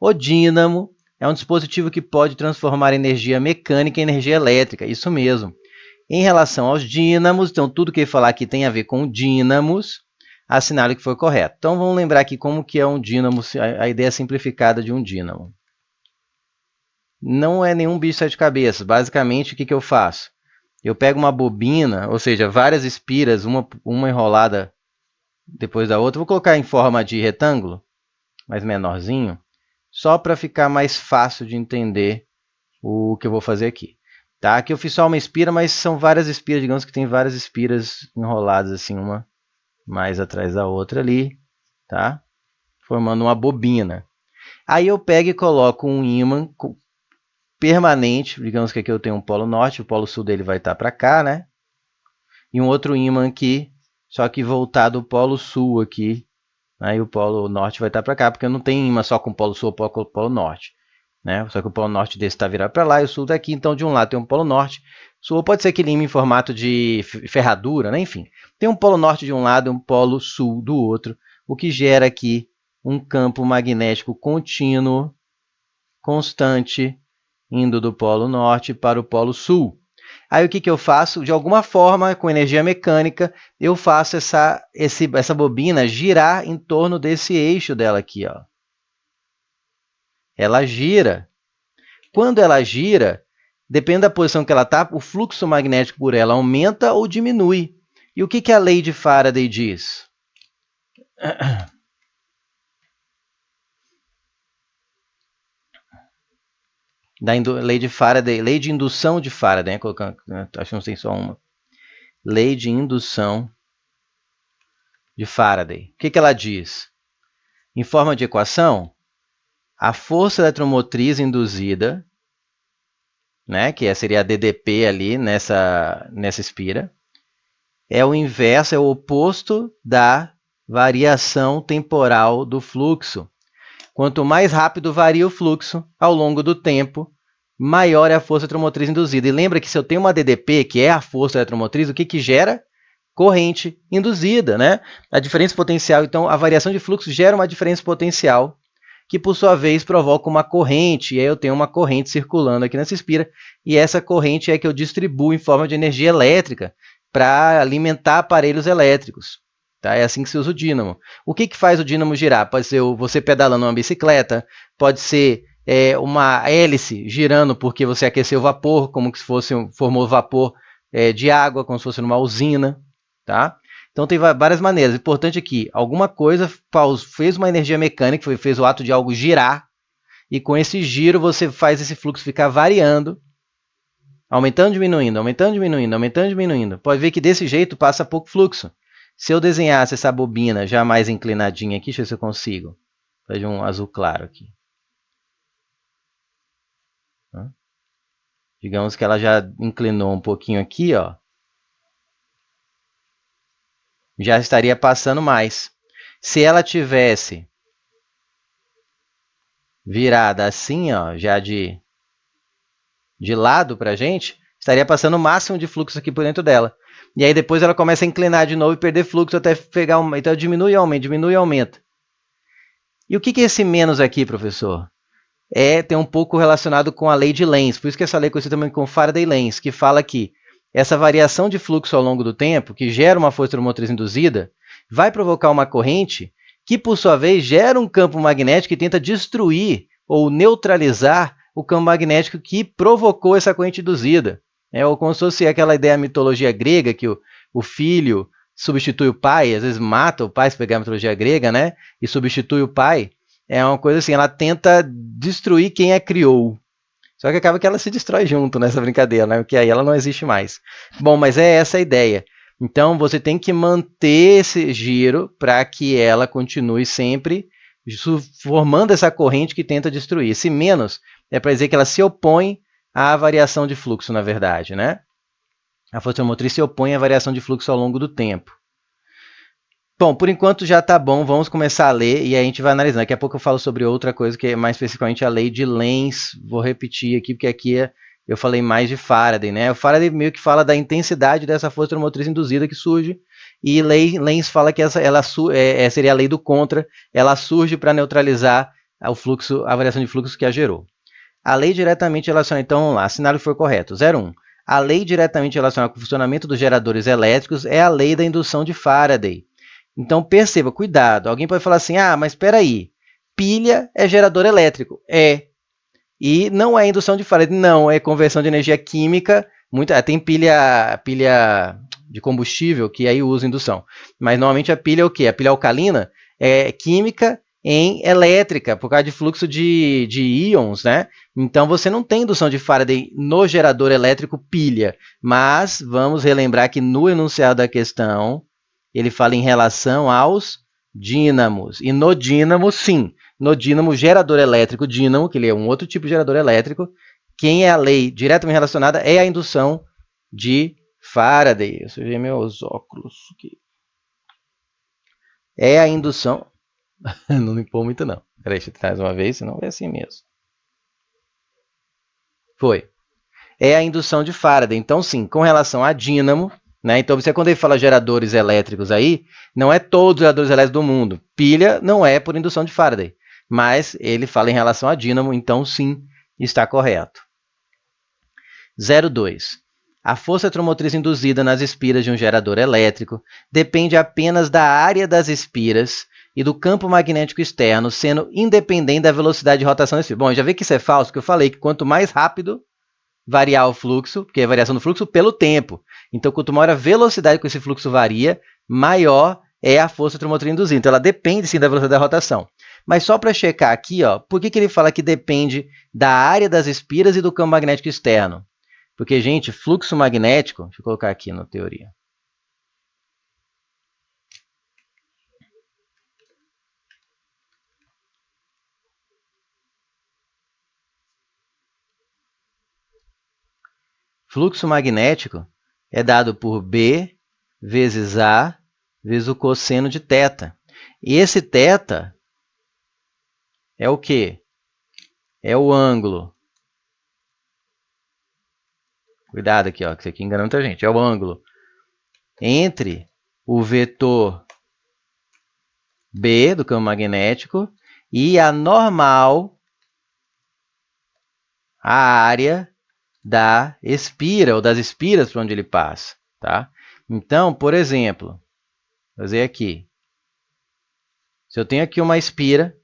O dínamo é um dispositivo que pode transformar energia mecânica em energia elétrica, isso mesmo. Em relação aos dínamos, então tudo que eu falar aqui tem a ver com dínamos, assinale que foi correto. Então vamos lembrar aqui como que é um dínamo, a ideia simplificada de um dínamo. Não é nenhum bicho de sete cabeças. Basicamente, o que eu faço? Eu pego uma bobina, ou seja, várias espiras, uma enrolada depois da outra. Vou colocar em forma de retângulo, mais menorzinho, só para ficar mais fácil de entender o que eu vou fazer aqui. Tá? Aqui eu fiz só uma espira, mas são várias espiras, digamos que tem várias espiras enroladas assim, uma mais atrás da outra ali, tá? Formando uma bobina. Aí eu pego e coloco um ímã permanente, digamos que aqui eu tenho um polo norte, o polo sul dele vai estar para cá, né? E um outro ímã aqui, só que voltado ao polo sul aqui, aí o polo norte vai estar para cá, porque não tem ímã só com o polo sul ou polo norte, né? Só que o polo norte desse está virado para lá e o sul daqui, então de um lado tem um polo norte, sul pode ser aquele ímã em formato de ferradura, né? Enfim, tem um polo norte de um lado e um polo sul do outro, o que gera aqui um campo magnético contínuo, constante, indo do polo norte para o polo sul. Aí o que eu faço? De alguma forma, com energia mecânica, eu faço essa bobina girar em torno desse eixo dela aqui. Ó. Ela gira. Quando ela gira, depende da posição que ela está, o fluxo magnético por ela aumenta ou diminui. E o que a lei de Faraday diz? Lei de Faraday, lei de indução de Faraday, né? Acho que não tem só uma. Lei de indução de Faraday. O que ela diz? Em forma de equação, a força eletromotriz induzida, né, que seria a DDP ali nessa espira, é o inverso, é o oposto da variação temporal do fluxo. Quanto mais rápido varia o fluxo ao longo do tempo, maior é a força eletromotriz induzida. E lembra que se eu tenho uma DDP, que é a força eletromotriz, o que gera? Corrente induzida, né? A diferença potencial, então, a variação de fluxo gera uma diferença potencial, que por sua vez provoca uma corrente, e aí eu tenho uma corrente circulando aqui nessa espira, e essa corrente é que eu distribuo em forma de energia elétrica para alimentar aparelhos elétricos. Tá? É assim que se usa o dínamo. O que faz o dínamo girar? Pode ser você pedalando uma bicicleta, pode ser uma hélice girando porque você aqueceu o vapor, como se formou vapor de água, como se fosse numa usina. Tá? Então tem várias maneiras. Importante aqui, alguma coisa fez uma energia mecânica, fez o ato de algo girar, e com esse giro você faz esse fluxo ficar variando, aumentando, diminuindo, aumentando, diminuindo, aumentando, diminuindo. Pode ver que desse jeito passa pouco fluxo. Se eu desenhasse essa bobina já mais inclinadinha aqui, deixa eu ver se eu consigo. Fazer um azul claro aqui. Digamos que ela já inclinou um pouquinho aqui, ó. Já estaria passando mais. Se ela tivesse virada assim, ó, já de lado para a gente, estaria passando o máximo de fluxo aqui por dentro dela. E aí depois ela começa a inclinar de novo e perder fluxo até pegar uma. Então diminui e aumenta, diminui e aumenta. E o que é esse menos aqui, professor? Tem um pouco relacionado com a lei de Lenz, por isso que essa lei é conhecida também como Faraday-Lenz, que fala que essa variação de fluxo ao longo do tempo, que gera uma força eletromotriz induzida, vai provocar uma corrente que, por sua vez, gera um campo magnético que tenta destruir ou neutralizar o campo magnético que provocou essa corrente induzida. Ou como se fosse aquela ideia da mitologia grega, que o filho substitui o pai, às vezes mata o pai, se pegar a mitologia grega, né? E substitui o pai. É uma coisa assim, ela tenta destruir quem a criou. Só que acaba que ela se destrói junto nessa brincadeira, né? Porque aí ela não existe mais. Bom, mas é essa a ideia. Então, você tem que manter esse giro para que ela continue sempre formando essa corrente que tenta destruir. Esse menos é para dizer que ela se opõe à variação de fluxo, na verdade, né? A força motriz se opõe à variação de fluxo ao longo do tempo. Bom, por enquanto já está bom, vamos começar a ler e aí a gente vai analisando. Daqui a pouco eu falo sobre outra coisa, que é mais especificamente a lei de Lenz. Vou repetir aqui, porque aqui eu falei mais de Faraday, né? O Faraday meio que fala da intensidade dessa força motriz induzida que surge, e Lenz fala que ela seria a lei do contra, ela surge para neutralizar a variação de fluxo que a gerou. A lei diretamente relaciona, então vamos lá, assinale que for correto, 01. A lei diretamente relacionada com o funcionamento dos geradores elétricos é a lei da indução de Faraday. Então perceba, cuidado, alguém pode falar assim, mas espera aí, pilha é gerador elétrico. É. E não é indução de Faraday, não, é conversão de energia química. Tem pilha de combustível que aí usa indução. Mas normalmente a pilha é o quê? A pilha alcalina é química em elétrica, por causa de fluxo de íons, né? Então você não tem indução de Faraday no gerador elétrico pilha. Mas vamos relembrar que no enunciado da questão ele fala em relação aos dínamos. E no dínamo, sim. No dínamo, gerador elétrico dínamo, que ele é um outro tipo de gerador elétrico, quem é a lei diretamente relacionada é a indução de Faraday. Eu sujei meus óculos aqui. É a indução... não limpou muito, não. Peraí, deixa eu tentar mais uma vez, senão é assim mesmo. Foi. É a indução de Faraday. Então, sim, com relação a dínamo, né? Então, você, quando ele fala geradores elétricos aí, não é todos os geradores elétricos do mundo. Pilha não é por indução de Faraday. Mas ele fala em relação a dínamo, então, sim, está correto. 02. A força eletromotriz induzida nas espiras de um gerador elétrico depende apenas da área das espiras e do campo magnético externo, sendo independente da velocidade de rotação da espira. Bom, já vê que isso é falso, que eu falei que quanto mais rápido variar o fluxo, porque é a variação do fluxo pelo tempo. Então, quanto maior a velocidade que esse fluxo varia, maior é a força eletromotriz induzida. Então, ela depende, sim, da velocidade da rotação. Mas só para checar aqui, por que ele fala que depende da área das espiras e do campo magnético externo? Porque, gente, fluxo magnético... Deixa eu colocar aqui na teoria. Fluxo magnético é dado por B vezes A vezes o cosseno de θ. E esse θ é o quê? É o ângulo. Cuidado aqui, que isso aqui engana muita gente. É o ângulo entre o vetor B do campo magnético e a normal, a área da espira, ou das espiras por onde ele passa. Tá? Então, por exemplo, vou fazer aqui. Se eu tenho aqui uma espira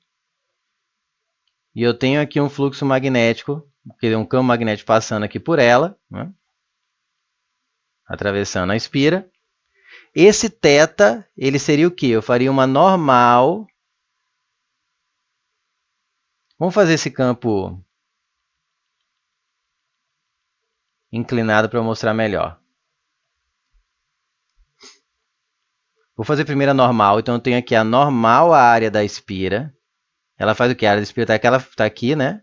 e eu tenho aqui um fluxo magnético, que é um campo magnético passando aqui por ela, né? Atravessando a espira, esse θ, ele seria o quê? Eu faria uma normal. Vamos fazer esse campo inclinado para eu mostrar melhor. Vou fazer primeiro a normal, então eu tenho aqui a normal, a área da espira. Ela faz o quê? A área da espira está aqui, né?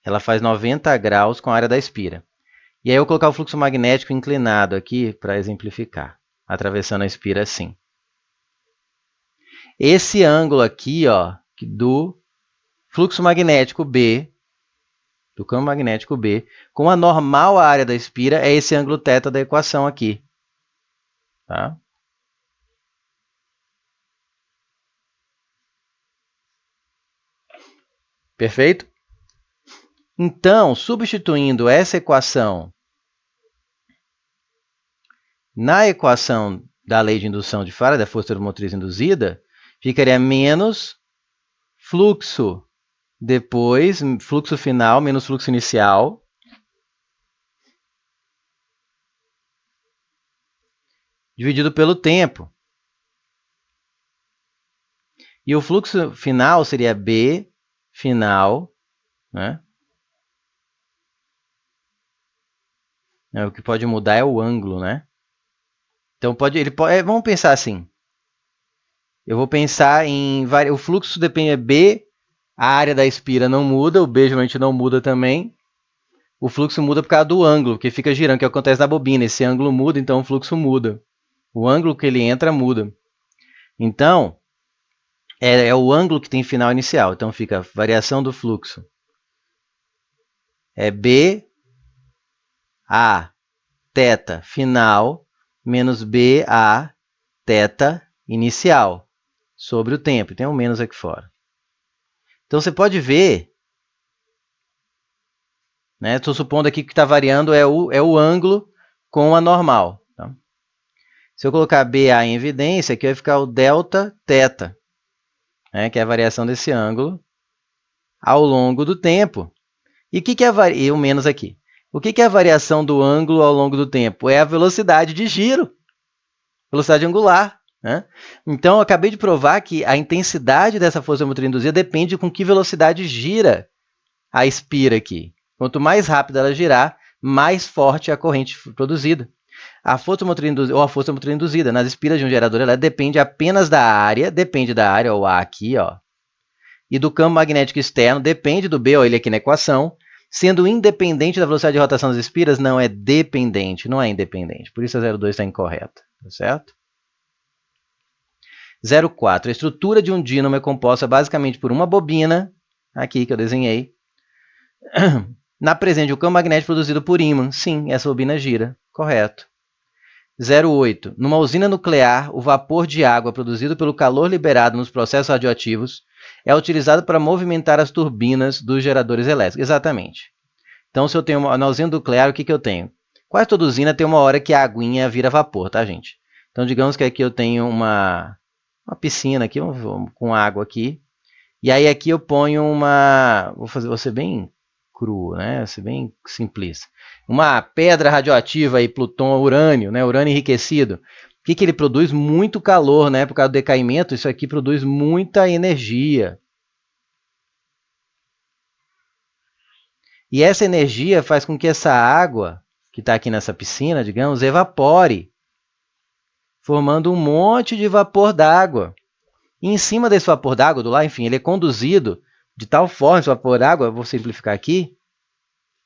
Ela faz 90 graus com a área da espira. E aí eu vou colocar o fluxo magnético inclinado aqui para exemplificar, atravessando a espira assim. Esse ângulo aqui, do fluxo magnético B, do campo magnético B, com a normal a área da espira, é esse ângulo θ da equação aqui. Tá? Perfeito? Então, substituindo essa equação na equação da lei de indução de Faraday, da força eletromotriz induzida, ficaria menos fluxo depois, fluxo final menos fluxo inicial, dividido pelo tempo. E o fluxo final seria B final, né? O que pode mudar é o ângulo, né? Então, vamos pensar assim. Eu vou pensar em... O fluxo depende de B, a área da espira não muda, o B geralmente não muda também. O fluxo muda por causa do ângulo, que fica girando, que acontece na bobina. Esse ângulo muda, então o fluxo muda. O ângulo que ele entra muda. Então, é o ângulo que tem final inicial. Então, fica a variação do fluxo. É B, A, θ final, menos B, A, θ inicial, sobre o tempo. Tem um menos aqui fora. Então você pode ver, né? Estou supondo aqui que está variando é o ângulo com a normal. Tá? Se eu colocar BA em evidência, aqui vai ficar o delta θ, né? Que é a variação desse ângulo ao longo do tempo. E o que é e o menos aqui? O que é a variação do ângulo ao longo do tempo? É a velocidade de giro, velocidade angular. Né? Então, eu acabei de provar que a intensidade dessa força motriz induzida depende de com que velocidade gira a espira aqui. Quanto mais rápida ela girar, mais forte é a corrente produzida. A força motriz induzida, ou a força motriz induzida nas espiras de um gerador, ela depende apenas da área, o A aqui, ó, e do campo magnético externo, depende do B, ó, ele aqui na equação, sendo independente da velocidade de rotação das espiras, não é dependente, não é independente. Por isso a 02 está incorreta, tá certo? 04. A estrutura de um dínamo é composta basicamente por uma bobina, aqui que eu desenhei, na presença de um campo magnético produzido por ímã. Sim, essa bobina gira, correto. 08. Numa usina nuclear, o vapor de água produzido pelo calor liberado nos processos radioativos é utilizado para movimentar as turbinas dos geradores elétricos. Exatamente. Então, se eu tenho na usina nuclear, o que eu tenho? Quase toda usina tem uma hora que a aguinha vira vapor, tá, gente? Então, digamos que aqui eu tenho uma piscina aqui, com água aqui. E aí aqui eu ponho uma... Vou ser bem cru, né? Vou ser bem simplista. Uma pedra radioativa aí, plutônio, urânio, né? Urânio enriquecido. O que ele produz? Muito calor, né? Por causa do decaimento, isso aqui produz muita energia. E essa energia faz com que essa água, que está aqui nessa piscina, digamos, evapore, formando um monte de vapor d'água. E em cima desse vapor d'água, do lá, enfim, ele é conduzido de tal forma, esse vapor d'água, vou simplificar aqui,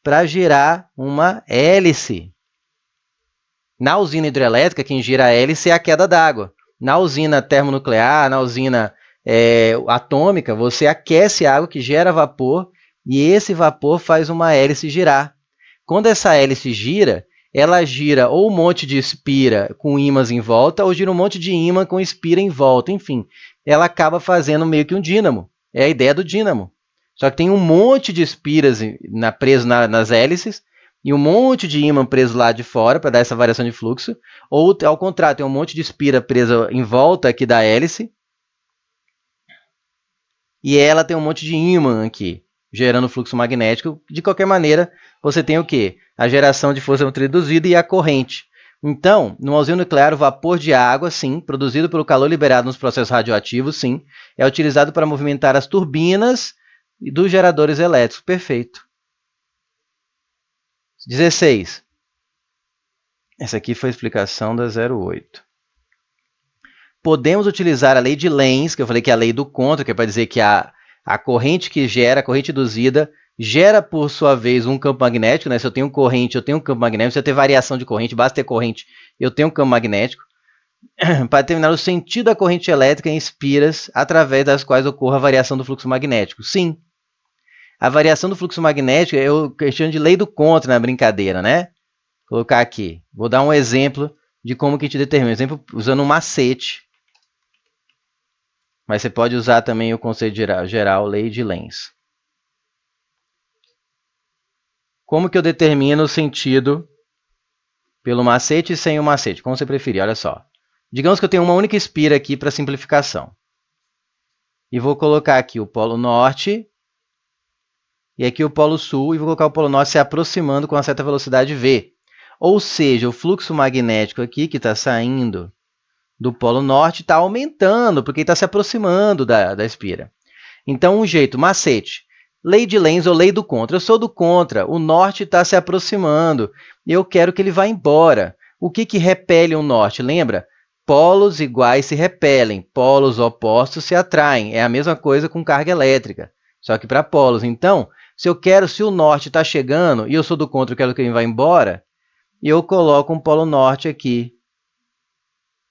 para gerar uma hélice. Na usina hidrelétrica, quem gira a hélice é a queda d'água. Na usina termonuclear, na usina atômica, você aquece a água que gera vapor e esse vapor faz uma hélice girar. Quando essa hélice gira, ela gira ou um monte de espira com ímãs em volta ou gira um monte de ímã com espira em volta. Enfim, ela acaba fazendo meio que um dínamo. É a ideia do dínamo. Só que tem um monte de espiras preso nas hélices e um monte de ímã preso lá de fora para dar essa variação de fluxo. Ou, ao contrário, tem um monte de espira presa em volta aqui da hélice e ela tem um monte de ímã aqui, gerando fluxo magnético. De qualquer maneira, você tem o quê? A geração de força motriz induzida e a corrente. Então, numa usina nuclear, o vapor de água, sim, produzido pelo calor liberado nos processos radioativos, sim, é utilizado para movimentar as turbinas dos geradores elétricos. Perfeito. 16. Essa aqui foi a explicação da 08. Podemos utilizar a lei de Lenz, que eu falei que é a lei do contra, que é para dizer que a corrente que gera, a corrente induzida, gera, por sua vez, um campo magnético. Né? Se eu tenho corrente, eu tenho um campo magnético. Se eu tenho variação de corrente, basta ter corrente, eu tenho um campo magnético. Para determinar o sentido da corrente elétrica em espiras, através das quais ocorre a variação do fluxo magnético. Sim, a variação do fluxo magnético eu chamo de lei do contra na brincadeira, né? Vou colocar aqui. Vou dar um exemplo de como que a gente determina. Um exemplo usando um macete. Mas você pode usar também o conceito geral, lei de Lenz. Como que eu determino o sentido pelo macete e sem o macete? Como você preferir, olha só. Digamos que eu tenho uma única espira aqui para simplificação. E vou colocar aqui o polo norte e aqui o polo sul, e vou colocar o polo norte se aproximando com uma certa velocidade v. Ou seja, o fluxo magnético aqui, que está saindo do polo norte, está aumentando, porque está se aproximando da espira. Então, um jeito, macete. Lei de Lenz ou lei do contra. Eu sou do contra, o norte está se aproximando, eu quero que ele vá embora. O que repele o norte? Lembra? Polos iguais se repelem, polos opostos se atraem. É a mesma coisa com carga elétrica, só que para polos. Então, se o norte está chegando e eu sou do contra, eu quero que ele vá embora, eu coloco um polo norte aqui,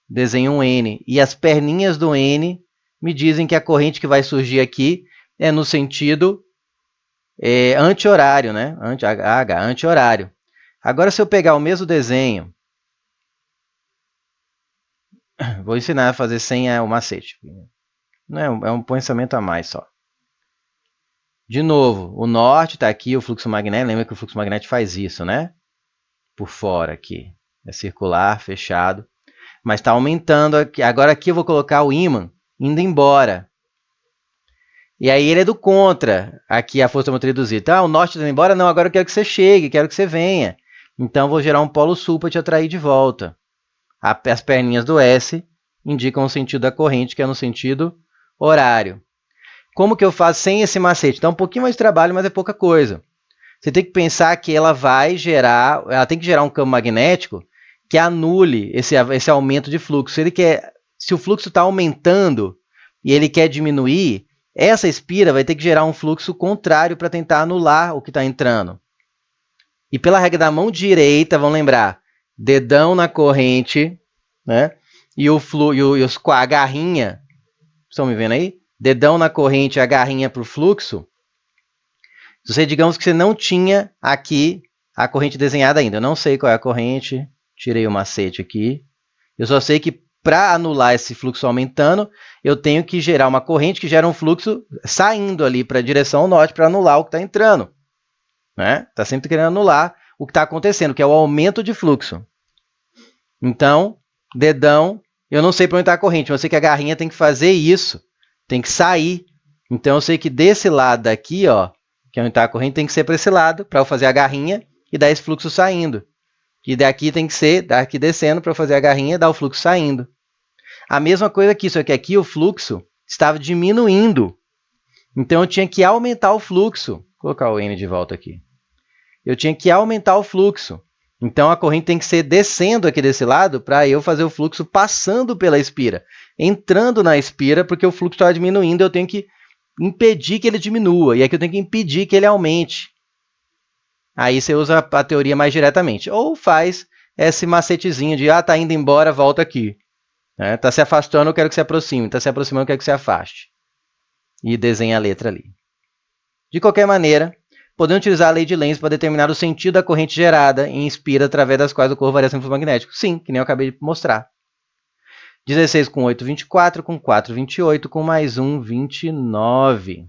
desenho um N, e as perninhas do N me dizem que a corrente que vai surgir aqui é no sentido anti-horário, né? Anti-horário. Agora, se eu pegar o mesmo desenho, vou ensinar a fazer sem o macete. Não é um pensamento a mais só. De novo, o norte está aqui, o fluxo magnético. Lembra que o fluxo magnético faz isso, né? Por fora aqui. É circular, fechado. Mas está aumentando aqui. Agora aqui eu vou colocar o ímã indo embora. E aí ele é do contra. Aqui a força motriz reduzida. Então, o norte está indo embora? Não, agora eu quero que você chegue, quero que você venha. Então, eu vou gerar um polo sul para te atrair de volta. As perninhas do S indicam o sentido da corrente, que é no sentido horário. Como que eu faço sem esse macete? Dá um pouquinho mais de trabalho, mas é pouca coisa. Você tem que pensar que ela tem que gerar um campo magnético que anule esse aumento de fluxo. Se o fluxo está aumentando e ele quer diminuir, essa espira vai ter que gerar um fluxo contrário para tentar anular o que está entrando. E pela regra da mão direita, vamos lembrar, dedão na corrente, né? E a garrinha, estão me vendo aí? Dedão na corrente e a garrinha para o fluxo. Se você, digamos que você não tinha aqui a corrente desenhada ainda. Eu não sei qual é a corrente, tirei o macete aqui. Eu só sei que para anular esse fluxo aumentando, eu tenho que gerar uma corrente que gera um fluxo saindo ali para a direção norte para anular o que está entrando. Está sempre querendo anular o que está acontecendo, que é o aumento de fluxo. Então, dedão, eu não sei para onde está a corrente, mas eu sei que a garrinha tem que fazer isso, tem que sair. Então, eu sei que desse lado daqui, ó, que é onde está a corrente, tem que ser para esse lado, para eu fazer a garrinha e dar esse fluxo saindo. E daqui tem que ser daqui descendo para fazer a garrinha e dar o fluxo saindo. A mesma coisa aqui, só que aqui o fluxo estava diminuindo. Então, eu tinha que aumentar o fluxo. Vou colocar o N de volta aqui. Eu tinha que aumentar o fluxo. Então, a corrente tem que ser descendo aqui desse lado para eu fazer o fluxo passando pela espira. Entrando na espira, porque o fluxo estava diminuindo, eu tenho que impedir que ele diminua. E aqui eu tenho que impedir que ele aumente. Aí você usa a teoria mais diretamente. Ou faz esse macetezinho de, tá indo embora, volta aqui. Está se afastando, eu quero que se aproxime. Está se aproximando, eu quero que se afaste. E desenha a letra ali. De qualquer maneira, podemos utilizar a lei de Lenz para determinar o sentido da corrente gerada em espira através das quais ocorre variação em fluxo magnético. Sim, que nem eu acabei de mostrar. 16 com 8, 24, com 4, 28, com mais 1, 29.